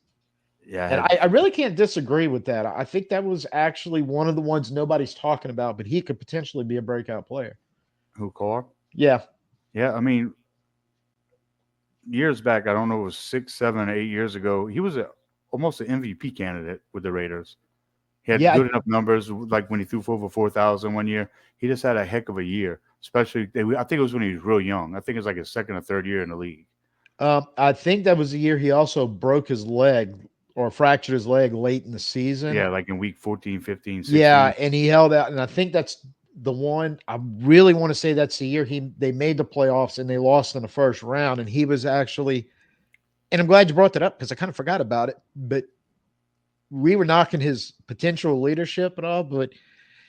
Yeah. And I really can't disagree with that. I think that was actually one of the ones nobody's talking about, but he could potentially be a breakout player. Who Carr? Yeah. Yeah. I mean, years back, I don't know, it was 6, 7, 8 years ago. He was almost an MVP candidate with the Raiders. He had Yeah. good enough numbers, like when he threw for over 4,000 one year. He just had a heck of a year, especially. I think it was when he was real young. I think it was like his second or third year in the league. I think that was the year he also broke his leg or fractured his leg late in the season. Yeah, like in week 14, 15, 16. Yeah, and he held out, and I think that's the one. I really want to say that's the year they made the playoffs and they lost in the first round, and he was actually And I'm glad you brought that up because I kind of forgot about it. But we were knocking his potential leadership and all, but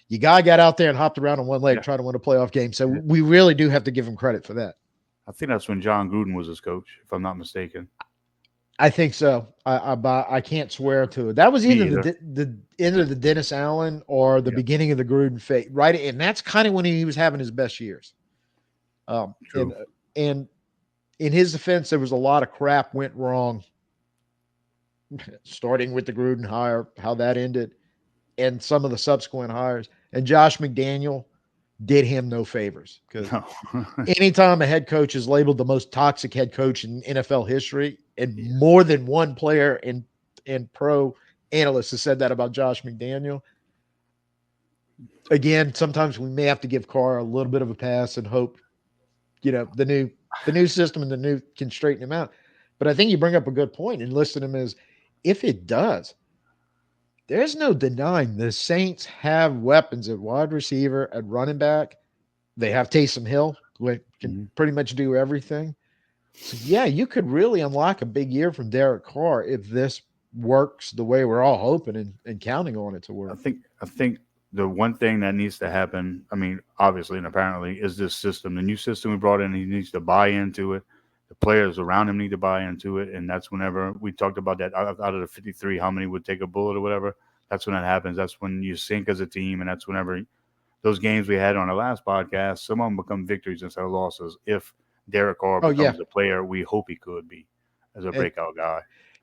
you guy got out there and hopped around on one leg Yeah. trying to win a playoff game. So we really do have to give him credit for that. I think that's when John Gruden was his coach, if I'm not mistaken. I think so. I can't swear to it. That was Me either either. the end of the Dennis Allen or the Yeah, beginning of the Gruden fate, right? And that's kind of when he was having his best years. Um, true. and and in his defense, there was a lot of crap went wrong, starting with the Gruden hire, how that ended, and some of the subsequent hires. And Josh McDaniel did him no favors because No. anytime a head coach is labeled the most toxic head coach in NFL history, and Yeah. more than one player and pro analyst has said that about Josh McDaniel. Again, sometimes we may have to give Carr a little bit of a pass and hope, the new system and the new can straighten him out. But I think you bring up a good point and listed him as if it does, there's no denying the Saints have weapons at wide receiver, at running back. They have Taysom Hill, who can Mhm. pretty much do everything. So yeah, you could really unlock a big year from Derek Carr if this works the way we're all hoping and counting on it to I work. think I think the one thing that needs to happen, I mean, obviously and apparently, is this system. The new system we brought in, he needs to buy into it. The players around him need to buy into it, and that's whenever we talked about that out of the 53, how many would take a bullet or whatever. That's when that happens. That's when you sink as a team, and that's whenever those games we had on the last podcast, some of them become victories instead of losses. If Derek Carr Oh yeah, becomes the player we hope he could be as a and breakout guy.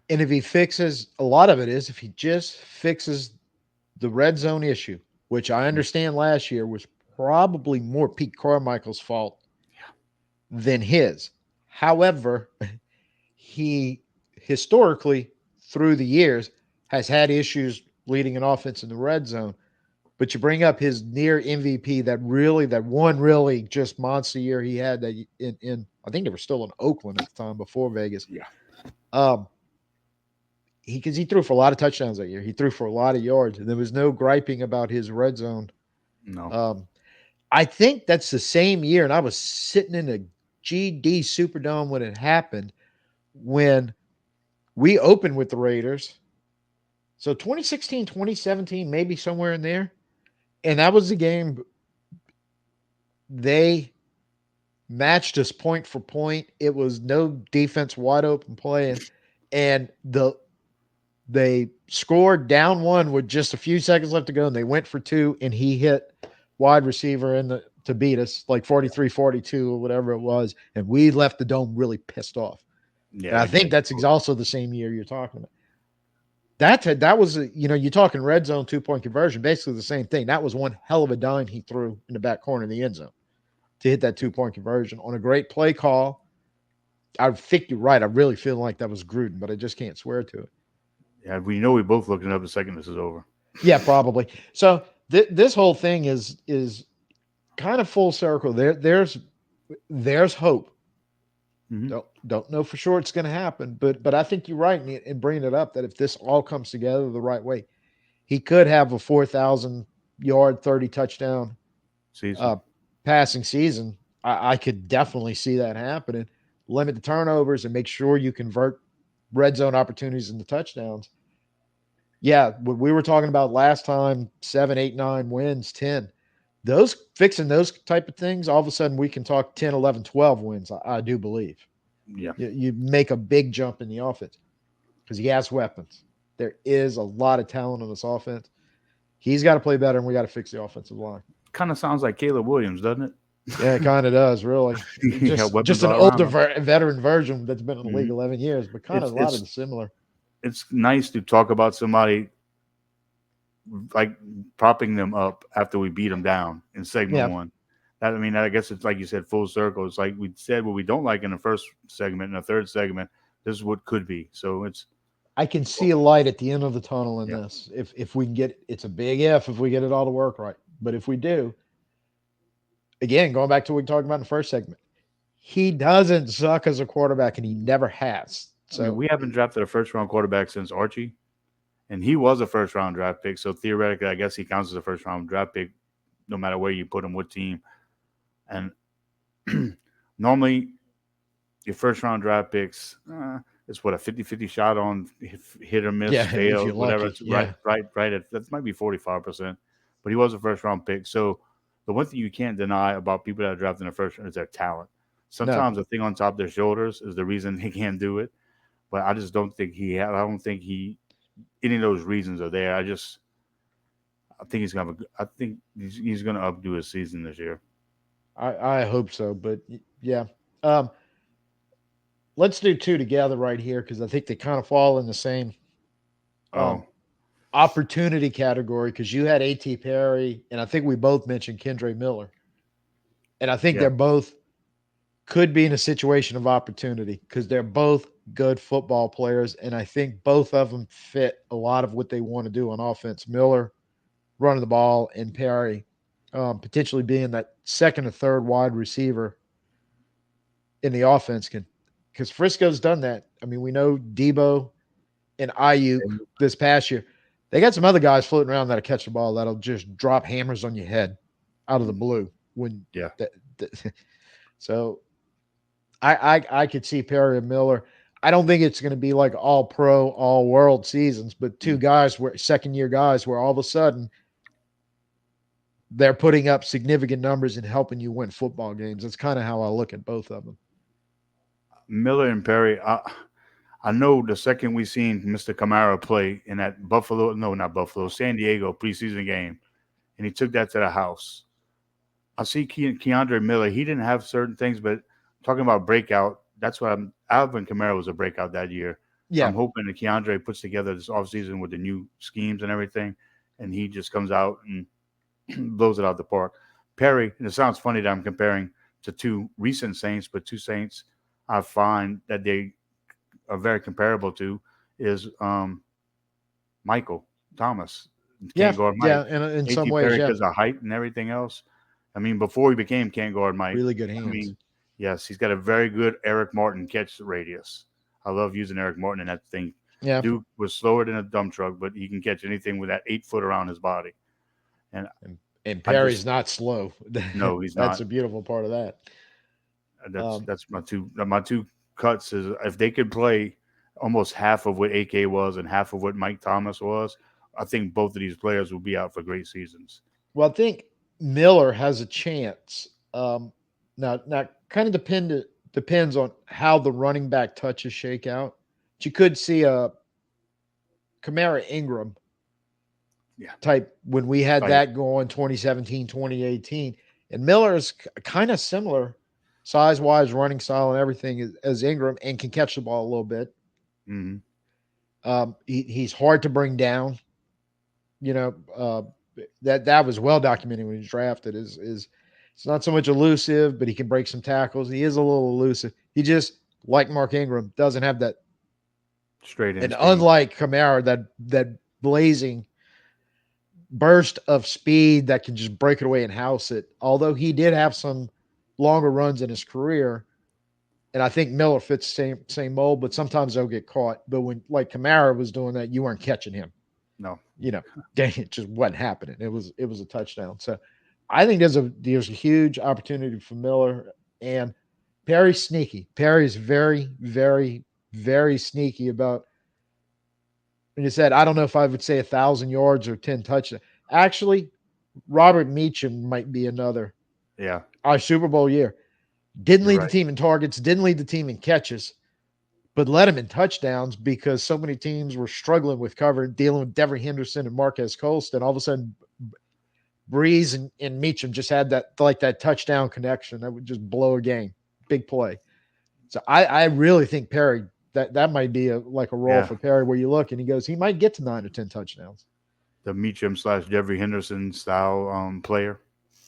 and if he fixes, a lot of it is if he just fixes the red zone issue, which I understand last year was probably more Pete Carmichael's fault than his. However, he historically through the years has had issues leading an offense in the red zone. But you bring up his near MVP, that one really just monster year he had that in I think they were still in Oakland at the time before Vegas. Yeah, Um, because he threw for a lot of touchdowns that year. He threw for a lot of yards, and there was no griping about his red zone. no, Um, I think that's the same year, and I was sitting in a GD Superdome when it happened when we opened with the Raiders. So 2016, 2017, maybe somewhere in there. And that was the game they matched us point for point. It was no defense, wide open playing, and they scored down one with just a few seconds left to go, and they went for two, and he hit wide receiver in the to beat us like 43-42 or whatever it was, and we left the dome really pissed off. yeah, And I we think did. that's also the same year you're talking about. That was you're talking red zone 2 point conversion, basically the same thing. That was one hell of a dime he threw in the back corner of the end zone to hit that 2 point conversion on a great play call. I think you're right. I really feel like that was Gruden, but I just can't swear to it. Yeah, we know we both looking up the second this is over. Yeah, probably. So this whole thing is kind of full circle. There's hope. Mm-hmm. Don't know for sure it's going to happen, but I think you're right in bringing it up that if this all comes together the right way, he could have a 4,000 yard, 30 touchdown Season. uh, passing season. I could definitely see that happening. Limit the turnovers and make sure you convert red zone opportunities into touchdowns. Yeah, what we were talking about last time, 7, 8, 9 wins, 10. Those fixing those type of things, all of a sudden we can talk 10, 11, 12 wins. I do believe. Yeah, You make a big jump in the offense because he has weapons. There is a lot of talent on this offense. He's got to play better, and we got to fix the offensive line. kind of sounds like Caleb Williams, doesn't it? Yeah, it kind of does, really. He got Just weapons an all around older him. veteran version that's been in the league Hmm 11 years, but kind of It's a lot of it's the similar. it's nice to talk about somebody like propping them up after we beat them down in segment Yeah, one. That, I mean, I guess it's like you said, full circle. It's like we said what we don't like in the first segment. In the third segment, this is what could be. So it's I can see a light at the end of the tunnel in yeah, this. If we can get it's a big if we get it all to work right. But if we do, again, going back to what we talked about in the first segment, he doesn't suck as a quarterback, and he never has. I mean, So we haven't drafted a first round quarterback since Archie, and he was a first round draft pick. So theoretically, I guess he counts as a first round draft pick, no matter where you put him, what team. And normally, your first round draft picks, it's what a 50-50 shot on hit or miss, Yeah, if fail, you're whatever. lucky. It's right, Yeah. right, right. That might be 45%, but he was a first round pick. So the one thing you can't deny about people that are drafted in the first round is their talent. No. Sometimes the thing on top of their shoulders is the reason they can't do it. But I just don't think I don't think any of those reasons are there. I think he's gonna. I think he's gonna updo his season this year. I hope so, but yeah. Um, let's do two together right here because I think they kind of fall in the same Oh um, opportunity category. Because you had A.T. Perry, and I think we both mentioned Kendre Miller, and I think yeah, they're both could be in a situation of opportunity because they're both good football players, and I think both of them fit a lot of what they want to do on offense. Miller running the ball, and Perry potentially being that second or third wide receiver in the offense can because Frisco's done that. I mean, we know Debo and Ayuk this past year. They got some other guys floating around that'll catch the ball that'll just drop hammers on your head out of the blue when yeah. that, so I could see Perry and Miller. I don't think it's going to be like all pro, all world seasons, but two Mm. guys where second year guys where all of a sudden they're putting up significant numbers and helping you win football games. That's kind of how I look at both of them. Miller and Perry. I know the second we seen Mr. Kamara play in that Buffalo, no, not Buffalo, San Diego preseason game, and he took that to the house. I see Keandre Miller. He didn't have certain things, but talking about breakout, that's what I'm. Alvin Kamara was a breakout that year. Yeah, I'm hoping that Keandre puts together this offseason with the new schemes and everything, and he just comes out and blows it out the park. Perry, and it sounds funny that I'm comparing to two recent Saints, but two Saints I find that they are very comparable to is Michael Thomas. yeah, Can't guard yeah. Mike. In some A.T. ways, Perry yeah, because of height and everything else. I mean, before he became can't guard Mike, really good I hands. mean, yes, he's got a very good Eric Martin catch radius. I love using Eric Martin in that thing. Yeah, Duke was slower than a dump truck, but he can catch anything with that 8 foot around his body. And and I Perry's just not slow. no, he's That's not. a beautiful part of that. That's my two cuts is if they could play almost half of what AK was and half of what Mike Thomas was, I think both of these players will be out for great seasons. Well, I think Miller has a chance. Now, kind of depends on how the running back touches shake out. But you could see a Kamara Ingram Yeah, type when we had like that going 2017, 2018. And Miller is kind of similar size wise, running style, and everything as Ingram and can catch the ball a little bit. mm-hmm. He's hard to bring down. You know, that was well documented when he was drafted. Is it's not so much elusive, but he can break some tackles. He is a little elusive. He just like Mark Ingram doesn't have that, Straight and instinct. unlike Kamara, that blazing burst of speed that can just break it away and house it. Although he did have some longer runs in his career, and I think Miller fits the same mold, but sometimes they'll get caught. But when like Kamara was doing that, you weren't catching him. No, You know, it just wasn't happening. It was a touchdown. So I think there's a huge opportunity for Miller and Perry's sneaky. Perry's very, very, very sneaky about. And you said I don't know if I would say 1,000 yards or 10 touchdowns. Actually, Robert Meacham might be another. yeah, Our Super Bowl year didn't you're lead the right. team in targets, didn't lead the team in catches, but led him in touchdowns because so many teams were struggling with cover, dealing with Devin Henderson and Marquez Colston. All of a sudden, Breeze and Meacham just had that touchdown connection that would just blow a game. Big play. So I really think Perry that might be like a role Yeah, for Perry where you look and he goes, he might get to 9 or 10 touchdowns. the Meacham slash Jeffrey Henderson style player.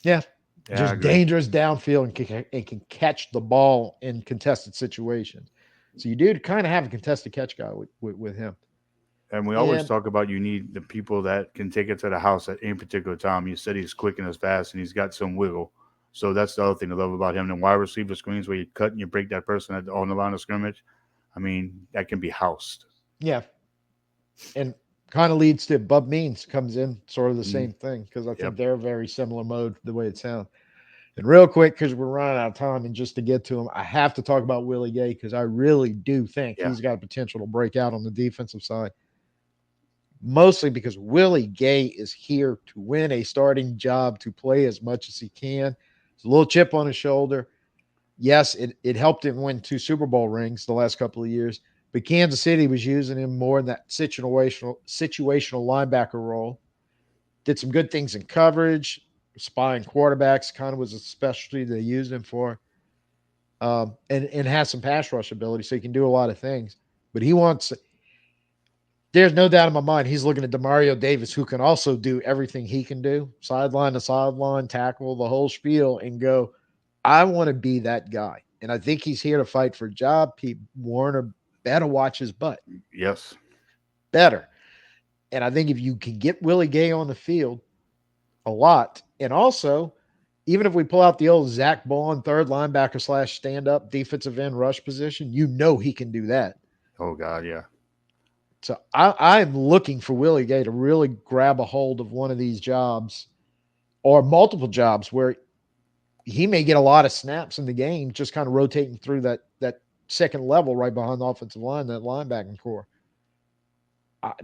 Yeah. Yeah, I Just agree. dangerous downfield and can catch the ball in contested situations. So you do kind of have a contested catch guy with him. And we always And talk about you need the people that can take it to the house at any particular time. You said he's quick and as fast, and he's got some wiggle. So that's the other thing I love about him. The wide receiver screens where you cut and you break that person on the line of scrimmage. I mean, that can be housed. yeah, and kind of leads to Bub Means comes in sort of the Mm, same thing because I yep. think they're very similar mode the way it sounds. And real quick, because we're running out of time, and just to get to him, I have to talk about Willie Gay because I really do think Yeah. he's got potential to break out on the defensive side. Mostly because Willie Gay is here to win a starting job, to play as much as he can. It's a little chip on his shoulder. Yes, it helped him win 2 Super Bowl rings the last couple of years, but Kansas City was using him more in that situational linebacker role. Did some good things in coverage, spying quarterbacks, kind of was a specialty they used him for, and has some pass rush ability, so he can do a lot of things. But he wants. There's no doubt in my mind he's looking at Demario Davis, who can also do everything he can do, sideline to sideline, tackle the whole spiel, and go, I want to be that guy. And I think he's here to fight for a job. Pete Warner better watch his butt. Yes. Better. And I think if you can get Willie Gay on the field a lot, and also, even if we pull out the old Zach Bond third linebacker slash stand up defensive end rush position, you know he can do that. Oh God, yeah. So I'm looking for Willie Gay to really grab a hold of one of these jobs or multiple jobs where he may get a lot of snaps in the game, just kind of rotating through that second level right behind the offensive line, that linebacking core.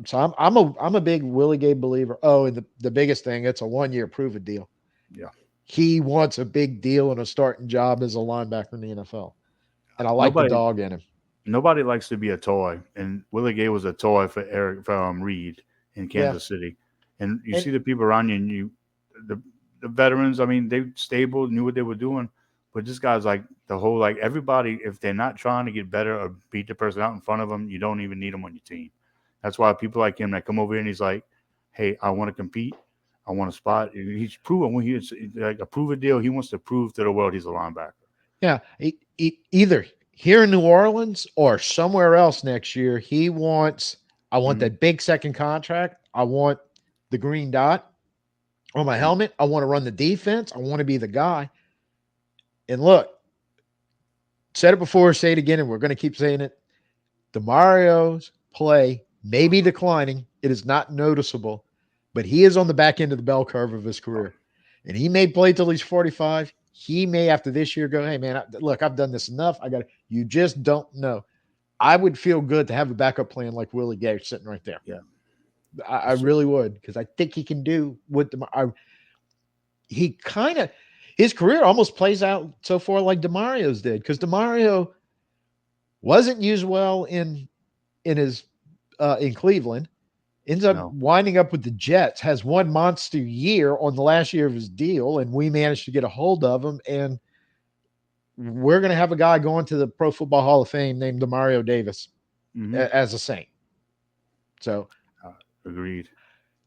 So I'm a big Willie Gay believer. Oh, and the biggest thing, it's a 1 year prove it deal. Yeah. He wants a big deal and a starting job as a linebacker in the NFL, and I like the Nobody dog in him. nobody likes to be a toy, and Willie Gay was a toy for Eric Reed in Yeah, Kansas City. And you and see the people around you, and the the veterans. I mean, they stable, knew what they were doing, but this guy's like the whole like everybody. If they're not trying to get better or beat the person out in front of them, you don't even need them on your team. That's why people like him that come over here and he's like, "Hey, I want to compete. I want a spot." He's proven when he's like a prove a deal. He wants to prove to the world he's a linebacker. yeah, either here in New Orleans or somewhere else next year. He wants. I want Mm-hmm. that big second contract. I want the green dot on my Yep. helmet. I want to run the defense. I want to be the guy. And look, said it before, say it again, and we're going to keep saying it. DeMario's play may be declining. It is not noticeable, but he is on the back end of the bell curve of his career. And he may play till he's 45. He may, after this year, go, hey, man, look, I've done this enough. I got to, you just don't know. I would feel good to have a backup plan like Willie Gay sitting right there. Yeah. I really would, because I think he can do what he kind of, his career almost plays out so far like DeMario's did, because DeMario wasn't used well in his in Cleveland, ends up No. winding up with the Jets, has one monster year on the last year of his deal, and we managed to get a hold of him. And we're going to have a guy going to the Pro Football Hall of Fame named Demario Davis Mm-hmm. as a Saint. So, Uh, Agreed.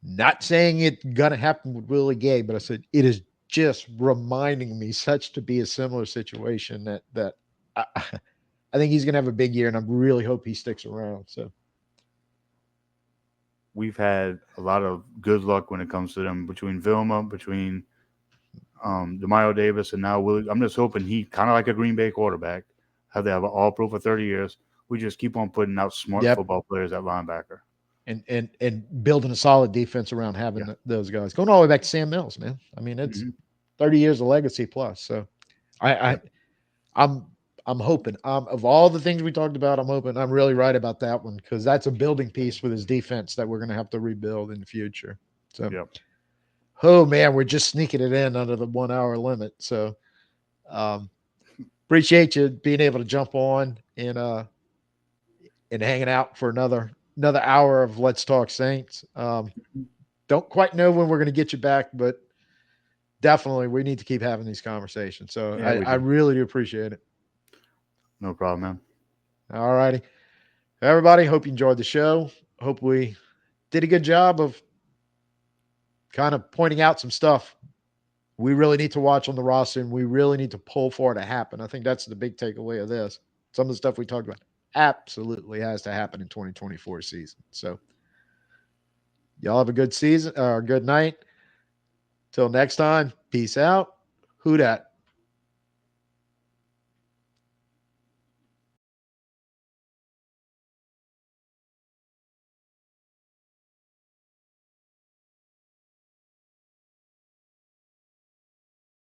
not saying it's going to happen with Willie Gay, but I said it is just reminding me such to be a similar situation that I think he's going to have a big year, and I really hope he sticks around. So, We've had a lot of good luck when it comes to them between Vilma, between Demario Davis, and now Willie. I'm just hoping he kind of like a Green Bay quarterback. How they have an All Pro for 30 years. We just keep on putting out smart yep, football players at linebacker. and building a solid defense around having Yeah. those guys. Going all the way back to Sam Mills, man. I mean, it's Mm-hmm. 30 years of legacy plus. So, I, I Yep. I'm I'm hoping. Of all the things we talked about, I'm hoping I'm really right about that one, because that's a building piece with his defense that we're going to have to rebuild in the future. So, Yep. oh man, we're just sneaking it in under the 1 hour limit. So, um, appreciate you being able to jump on and hanging out for another hour of Let's Talk Saints. Don't quite know when we're going to get you back, but definitely we need to keep having these conversations. So Yeah, we I do. really do appreciate it. No problem, man. All righty. Everybody, hope you enjoyed the show. Hope we did a good job of kind of pointing out some stuff we really need to watch on the roster, and we really need to pull for it to happen. I think that's the big takeaway of this. Some of the stuff we talked about absolutely has to happen in 2024 season. So y'all have a good season or a good night. Till next time, peace out. Who dat?